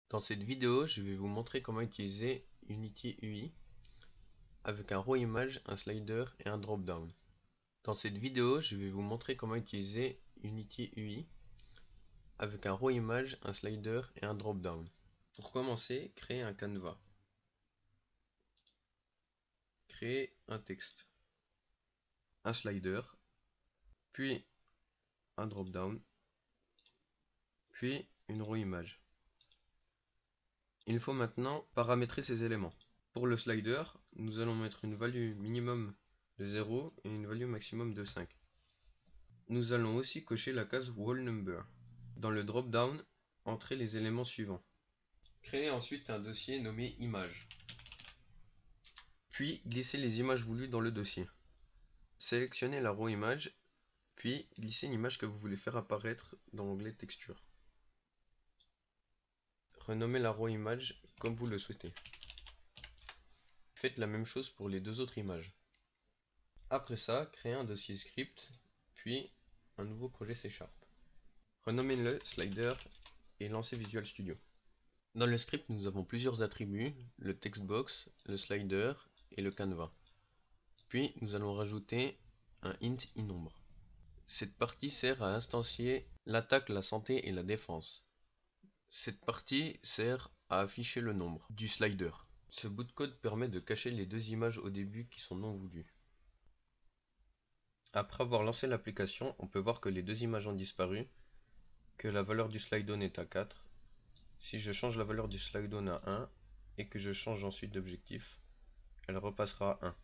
Dans cette vidéo, je vais vous montrer comment utiliser Unity UI avec un raw image, un slider et un drop-down. Dans cette vidéo, je vais vous montrer comment utiliser Unity UI avec un raw image, un slider et un drop-down. Pour commencer, créez un canevas. Créez un texte, un slider, puis un drop-down, puis une raw image. Il faut maintenant paramétrer ces éléments. Pour le slider, nous allons mettre une value minimum de 0 et une value maximum de 5. Nous allons aussi cocher la case Wall Number. Dans le drop-down, entrez les éléments suivants. Créez ensuite un dossier nommé Images. Puis glissez les images voulues dans le dossier. Sélectionnez la raw image, puis glissez l'image que vous voulez faire apparaître dans l'onglet Texture. Renommez la raw image comme vous le souhaitez. Faites la même chose pour les deux autres images. Après ça, créez un dossier script, puis un nouveau projet C#. Renommez-le Slider et lancez Visual Studio. Dans le script, nous avons plusieurs attributs, le textbox, le slider et le canevas. Puis, nous allons rajouter un int iNombre. Cette partie sert à instancier l'attaque, la santé et la défense. Cette partie sert à afficher le nombre du slider. Ce bout de code permet de cacher les deux images au début qui sont non voulues. Après avoir lancé l'application, on peut voir que les deux images ont disparu, que la valeur du slide-on est à 4. Si je change la valeur du slide-on à 1 et que je change ensuite d'objectif, elle repassera à 1.